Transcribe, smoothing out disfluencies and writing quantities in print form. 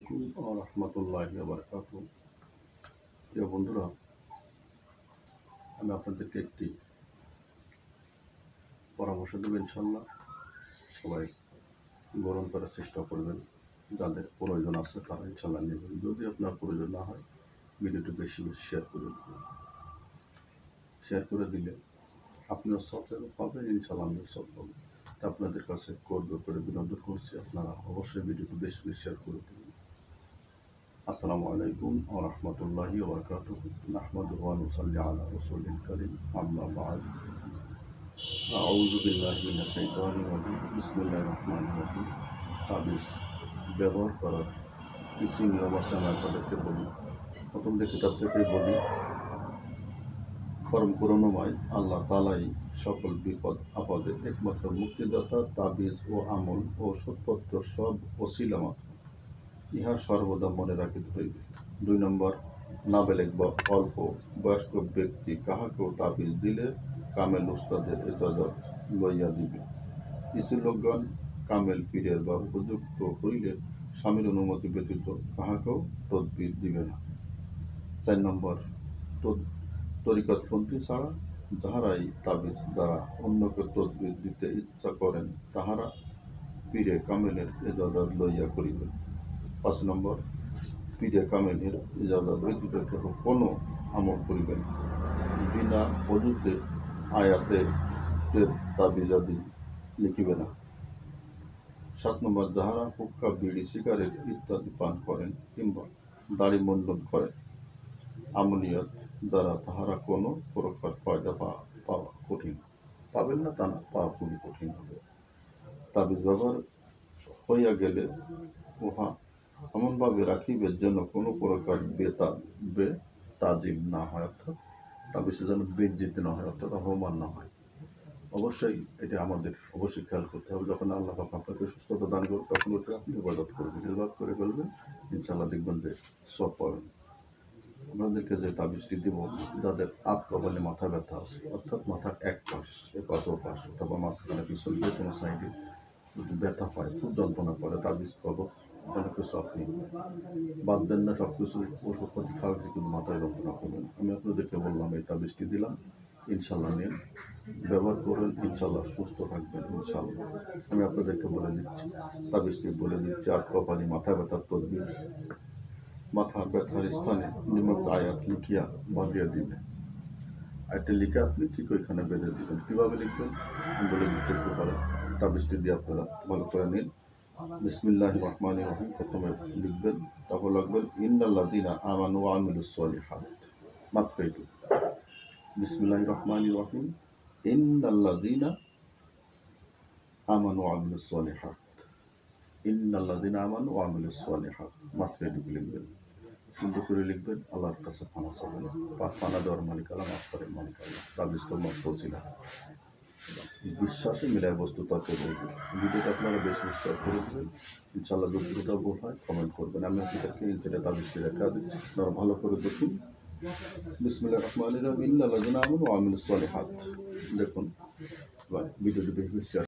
আলাইকুম ওয়া রাহমাতুল্লাহি ওয়া বারাকাতুহু। প্রিয় বন্ধুরা, আমি আপনাদেরকে একটি পরামর্শ দেব। ইনশাআল্লাহ সবাই গ্রহণ করার চেষ্টা করবেন। যাদের প্রয়োজন আছে তারা ইনশাআল্লাহ নেবেন। যদি আপনার প্রয়োজন না হয়, ভিডিওটি বেশি বেশি শেয়ার করে দেবেন। শেয়ার করে দিলে আপনিও সব পাবেন, ইনশাআল্লাহ আমিও সব পাবেন। তা আপনাদের কাছে করবে করে বিনোদন করছি, আপনারা অবশ্যই ভিডিওটি বেশি বেশি শেয়ার করে দেবেন। আসসালামু আলাইকুম ওয়া রাহমাতুল্লাহি ওয়া বারাকাতুহু। নাহমাদুহু ওয়া নুসাল্লি আলা রাসূলিল কারীম, আম্মা বা'দ। আউযু বিল্লাহি মিনাশ শাইতানির রাজিম। বিসমিল্লাহির রহমানির রহিম। তাবিজ ব্যবহার করার কিছু নিয়ম আছে, আমি আপনাদেরকে বলি। প্রথম যে কিতাব থেকে বলি, পরম করুণাময় আল্লাহ তাআলাই সকল বিপদ আপদে একমাত্র মুক্তিদাতা। তাবিজ ও আমল ও সৎপথ সব ওসিলা মাত্র, ইহা সর্বদা মনে রাখিতে হইবে। 2 নম্বর, নাবালেগ বা অল্প বয়স্ক ব্যক্তি কাহাকেও তাবিজ দিলে কামেল উস্তাদের ইজাজত লইয়া দিবে। কিছু লোকগণ কামেল পীরের বা উপযুক্ত হইলে স্বামীর অনুমতি ব্যতীত কাহাকেও তদবির দিবে না। 4 নম্বর, তরিকতপন্থী ছাড়া যাহারাই তাবিজ দ্বারা অন্যকে তদবির দিতে ইচ্ছা করেন, তাহারা পীরে কামেলের ইজাজত লইয়া করিবেন। 5 নম্বর, পীরে কামেলের ইজাজত ব্যতীত কেহ কোনো আমল করিবেন। বিনা অজুতে আয়াতে তাবিজাদি লিখিবে না। 7 নম্বর, যাহারা হুক্কা, বিড়ি, সিগারেট ইত্যাদি পান করেন কিংবা দাড়ি মুন্ডন করেন, আমলিয়ত দ্বারা তাহারা কোনো প্রকার ফায়দা পাওয়া কঠিন। পাবেন না তা না, পাওয়া খুবই কঠিন হবে। তাবিজ ব্যবহার হইয়া গেলে উহা এমনভাবে রাখিবে যেন কোনো প্রকার তাজিম না হয়, অর্থাৎ তাবিজে যেন বেজ্জিত না হয়, অর্থাৎ অপমান না হয়। অবশ্যই এটা আমাদের অবশ্যই খেয়াল করতে হবে। যখন আল্লাহ পাক আপনাকে সুস্থতা দান করবে, তখন ওটা আপনি ইবাদত করবেন, ইবাদত করে ফেলবেন, ইনশাআল্লাহ দেখবেন যে সব পাবেন। আপনাদেরকে যে তাবিজটি দিব, যাদের কপালে মাথা ব্যথা আছে, অর্থাৎ মাথার এক পাশ, এপাশ ও পাশ অথবা মাঝখানে পিছন যে কোনো সাইডে যদি ব্যথা পায়, খুব যন্ত্রণা করে, তাবিজ কবচ অনেক কিছু আপনি বাদ দেন না, সব কিছু ওষুধপাতি খাওয়াতে কিন্তু মাথায় যন্ত্রণা করবেন। আমি আপনাদেরকে বললাম, এই তাবিজটি দিলাম, ইনশাআল্লাহ নিন, ব্যবহার করেন, ইনশাআল্লাহ সুস্থ থাকবেন। ইনশাআল্লাহ আমি আপনাদেরকে বলে দিচ্ছি, তাবিজটি বলে দিচ্ছি। কপালে মাথা ব্যথার তদবির, মাথা ব্যথার স্থানে নিম্নোক্ত আয়াত লিখিয়া বাঁধিয়া দিবেন। আয়াতটি লিখে আপনি ঠিক ওইখানে বেঁধে দিবেন। কীভাবে লিখবেন আমি বলে দিচ্ছি, একটু পরে। তাবিজটি দিয়ে আপনারা ভালো করে নিন। বিসমিল্লাহির রহমানির রহিম প্রথমে লিখবেন, তারপর লিখবেন ইন্নাল্লাযীনা আমানু ওয়া আমিলুস সলিহাত। মাত্র এইটুকু। বিসমিল্লাহির রহমানির রহিম, ইন্নাল্লাযীনা আমানু ওয়া আমিলুস সলিহাত। ইন্নাল্লাযীনা আমানু ওয়া আমিলুস সলিহাত, মাত্র এইটুকু লিখবেন। সুন্দর করে লিখবেন, আল্লাহর কাছে পানা চাবেন। পানা দেওয়ার মালিক আল্লাহ, মাফ করেন মালিক আল্লাহ। তাবিজ তো মাত্র ছিল, বিশ্বাসে মিলায় বস্তু তর্ক করবেন। ভিডিওটা আপনারা বেশি শেয়ার করে দেবেন। ইনশাআল্লাহ যদি দুটো ভুল হয় কমেন্ট করবেন। আমি আপনাদেরকে সেটা তাবিজটি দেখা দিচ্ছি, আপনারা ভালো করে দেখুন। বিসমিল্লাহির রহমানির রহিম, ইন্নাল্লাযীনা আমানু ওয়া আমিলুস সলিহাত। দেখুন, ভিডিওটি বেশি বেশি শেয়ার